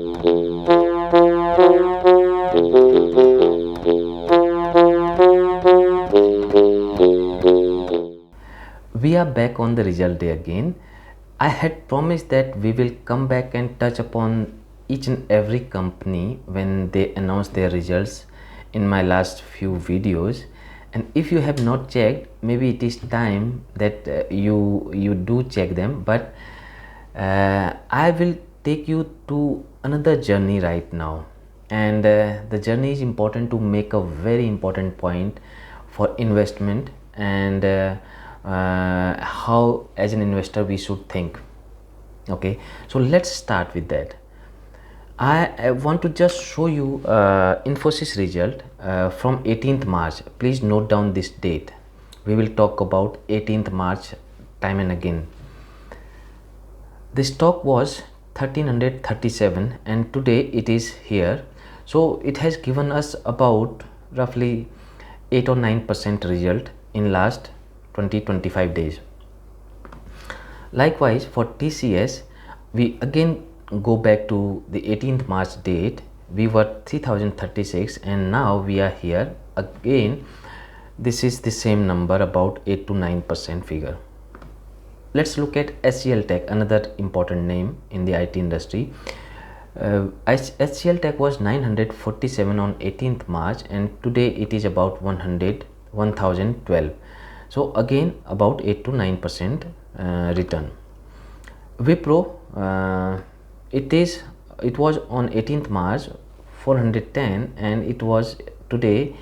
We are back on the result day again. I had promised that we will come back and touch upon each and every company when they announce their results in my last few videos. And if you have not checked, maybe it is time that you do check them. But I will take you to another journey right now, and the journey is important to make a very important point for investment, and how as an investor we should think. Okay, so let's start with that. I want to just show you Infosys result from 18th March. Please note down this date. We will talk about 18th March time and again. The stock was 1337 and today it is here. So it has given us about roughly 8 or 9% result in last 20-25 days. Likewise for TCS, we again go back to the 18th March date. We were 3036 and now we are here again. This is the same number, about 8 to 9% figure. Let's look at HCL Tech, another important name in the IT industry. HCL Tech was 947 on 18th March and today it is about 1012. So again about 8 to 9% return. Wipro, it was on 18th March 410 and it was today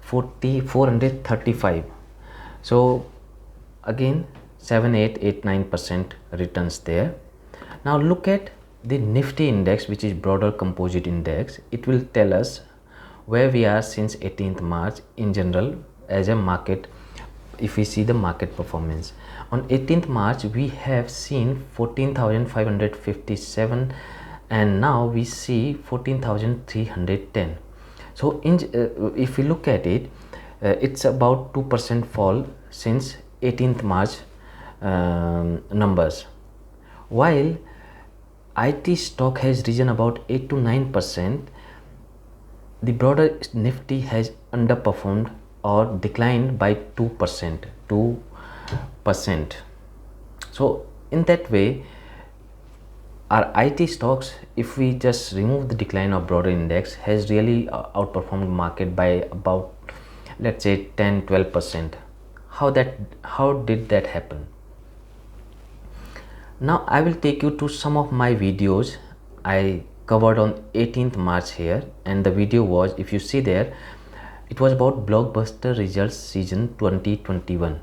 435. So again 7, 8, 8, 9% returns there. Now look at the Nifty index, which is broader composite index. It will tell us where we are since 18th March in general as a market. If we see the market performance on 18th March, we have seen 14,557 and now we see 14,310. So if we look at it, it's about 2% fall since 18th March numbers, while IT stock has risen about 8 to 9%. The broader Nifty has underperformed or declined by 2%. So in that way, our IT stocks, if we just remove the decline of broader index, has really outperformed market by about, let's say, 10-12%. How did that happen? Now I will take you to some of my videos I covered on 18th March here, and the video was, if you see there, it was about Blockbuster results season 2021.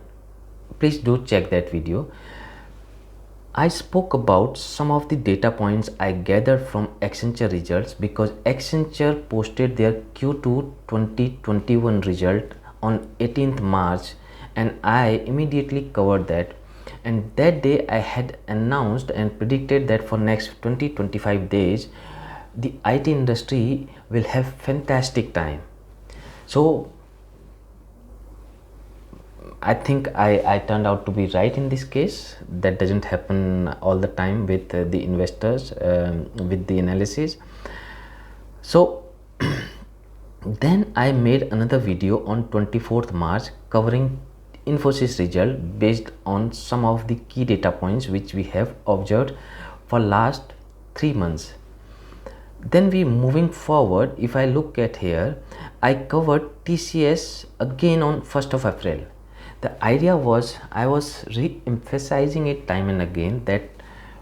Please do check that video. I spoke about some of the data points I gathered from Accenture results because Accenture posted their Q2 2021 result on 18th March and I immediately covered that. And that day I had announced and predicted that for next 20-25 days the IT industry will have fantastic time. So I think I turned out to be right in this case. That doesn't happen all the time with the investors, with the analysis. So then I made another video on 24th March covering Infosys result based on some of the key data points which we have observed for last 3 months. Then we moving forward, if I look at here, I covered TCS again on 1st of April. The idea was, I was re-emphasizing it time and again that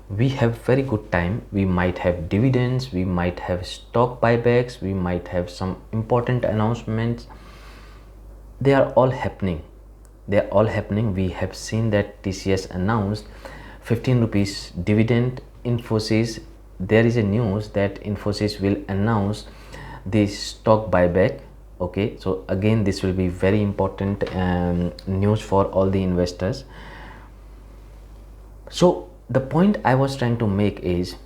we have very good time. We might have dividends, we might have stock buybacks, we might have some important announcements. They are all happening. We have seen that TCS announced 15 rupees dividend. Infosys, there is a news that Infosys will announce the stock buyback. Okay, so again this will be very important news for all the investors. So the point I was trying to make is,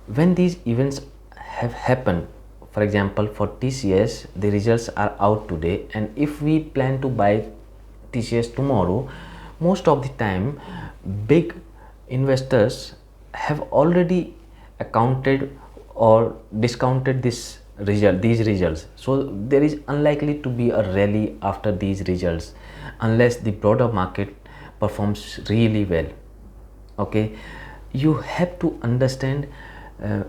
when these events have happened, for example for TCS, the results are out today, and if we plan to buy TCS tomorrow, most of the time big investors have already accounted or discounted these results. So there is unlikely to be a rally after these results unless the broader market performs really well. Okay, you have to understand uh,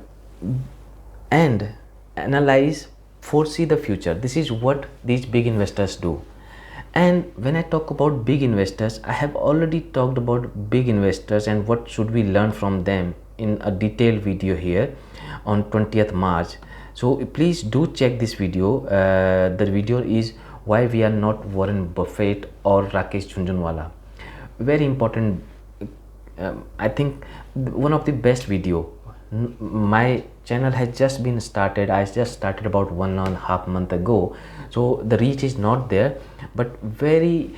and analyze, foresee the future. This is what these big investors do. And when I talk about big investors, I have already talked about big investors and what should we learn from them in a detailed video here on 20th March. So please do check this video. The video is why we are not Warren Buffett or Rakesh Jhunjhunwala. Very important. I think one of the best video. My channel has just been started. I just started about 1.5 months ago, so the reach is not there, but very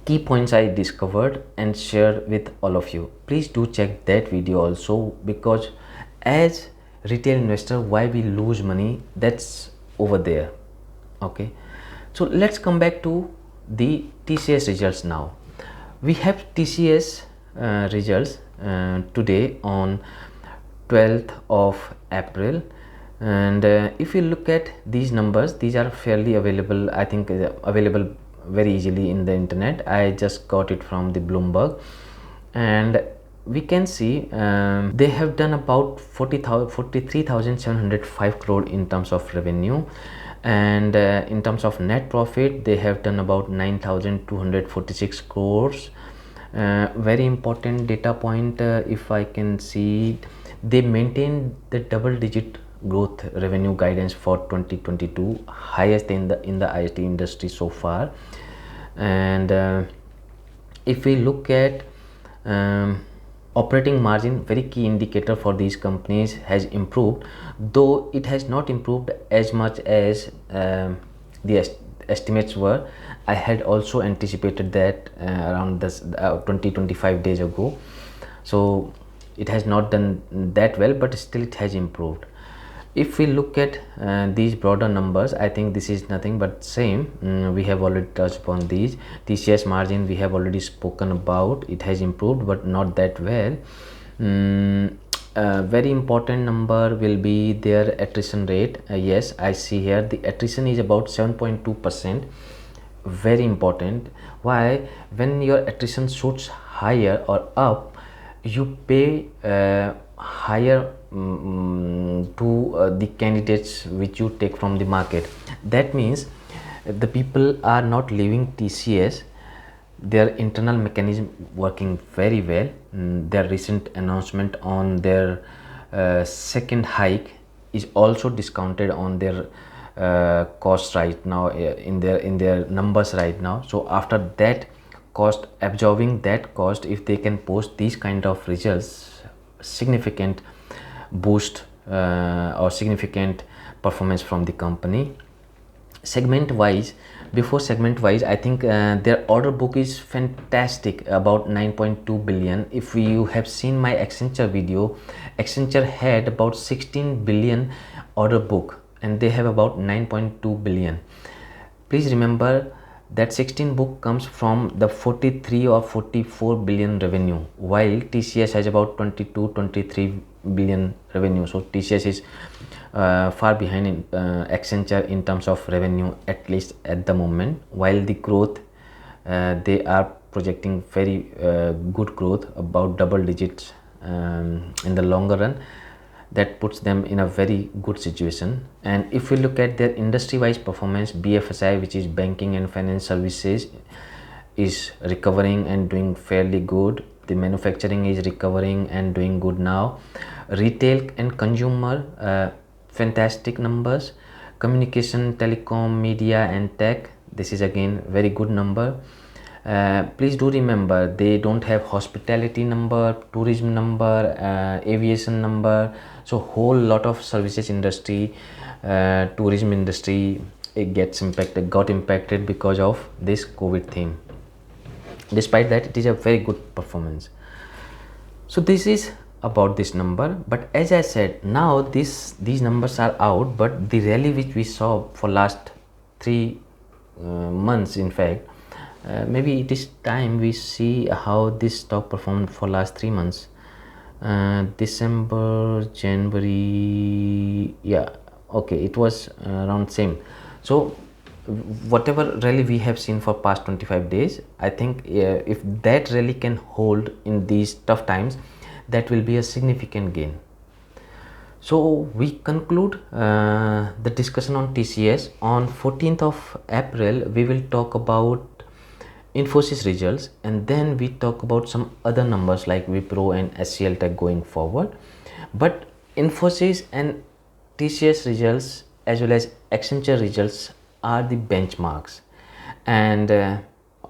key points I discovered and shared with all of you. Please do check that video also, because as retail investor, why we lose money, that's over there. Okay, so let's come back to the TCS results now. We have TCS results today on 12th of April, and if you look at these numbers, these are fairly available. I think available very easily in the internet. I just got it from the Bloomberg, and we can see they have done about 43,705 crore in terms of revenue, and in terms of net profit they have done about 9,246 crores. Very important data point, if I can see, they maintained the double-digit growth revenue guidance for 2022, highest in the IT industry so far. And if we look at operating margin, very key indicator for these companies, has improved, though it has not improved as much as the estimates were. I had also anticipated that around this 20-25 days ago. So it has not done that well, but still it has improved. If we look at these broader numbers, I think this is nothing but same. We have already touched upon these. TCS margin we have already spoken about. It has improved, but not that well. Very important number will be their attrition rate. Yes, I see here the attrition is about 7.2%. Very important. Why? When your attrition shoots higher or up, you pay higher to the candidates which you take from the market. That means the people are not leaving TCS, their internal mechanism working very well. Their recent announcement on their second hike is also discounted on their cost right now, in their numbers right now. So after that cost, absorbing that cost, if they can post these kind of results, significant boost or significant performance from the company. Segment wise, before segment wise, I think their order book is fantastic, about 9.2 billion. If you have seen my Accenture video, Accenture had about 16 billion order book and they have about 9.2 billion. Please remember that 16 book comes from the 43 or 44 billion revenue, while TCS has about 22-23 billion revenue. So TCS is far behind in Accenture in terms of revenue, at least at the moment. While the growth, they are projecting very good growth, about double digits in the longer run. That puts them in a very good situation. And if we look at their industry wise performance, BFSI, which is banking and finance services, is recovering and doing fairly good. The manufacturing is recovering and doing good now. Retail and consumer, fantastic numbers. Communication, telecom, media and tech, this is again very good number. Please do remember, they don't have hospitality number, tourism number, aviation number. So whole lot of services industry, tourism industry, it got impacted because of this COVID theme. Despite that, it is a very good performance. So this is about this number. But as I said, now these numbers are out, but the rally which we saw for last 3 months, in fact, maybe it is time we see how this stock performed for last 3 months. December, January, yeah, okay, it was around same. So whatever rally we have seen for past 25 days, I think if that rally can hold in these tough times, that will be a significant gain. So we conclude the discussion on TCS. On 14th of April, we will talk about Infosys results, and then we talk about some other numbers like Wipro and HCL tech going forward. But Infosys and TCS results as well as Accenture results are the benchmarks, and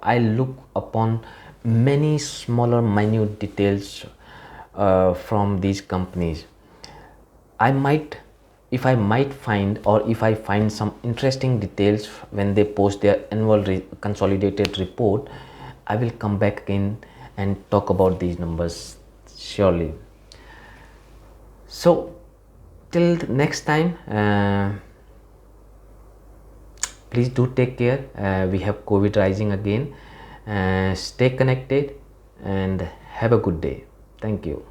I look upon many smaller minute details from these companies. I might, if I might find, or if I find some interesting details when they post their annual consolidated report, I will come back again and talk about these numbers surely. So till next time, please do take care. We have COVID rising again. Stay connected and have a good day. Thank you.